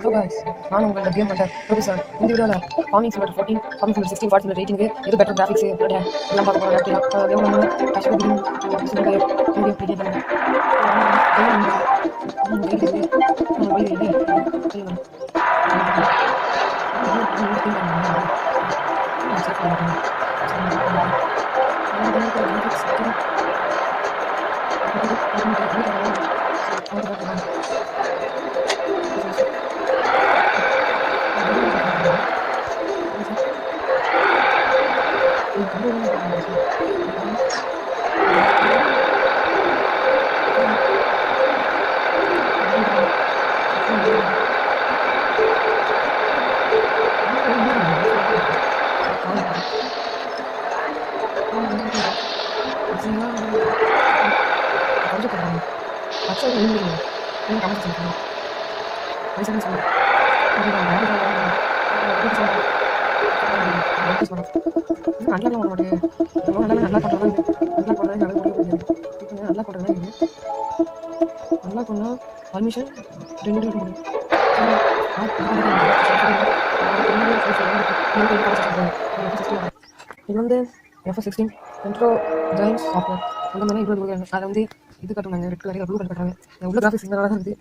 Hello guys, நான் உங்களோட game பண்ணுறேன் ப்ரொஃபஸர். இந்த வீடியோவில் farming simulator 14, farming simulator 16, what simulator 18 எது பெட்டர் கிராஃபிக்ஸ் எல்லாம் பார்க்க போகிறோம். ஆக்டிவ் எவ்வளோ நம்ம கஷ்டப்பட்டு வீடியோ கிரியேட் பண்ணுங்க. பர்மிஷன் 2 இது வந்து FS16 இன்ட்ரோ ஜாயின் சாஃப்ட்வேர் அந்த மாதிரி இவ்வளோ கொடுக்குறாங்க. அதை வந்து இது கட்டுறாங்க, ரெட் கலரில் ப்ளூ கலர் கட்டுறாங்க. உள்ள கிராஃபிக்ஸ் நல்லா தான் இருக்குது.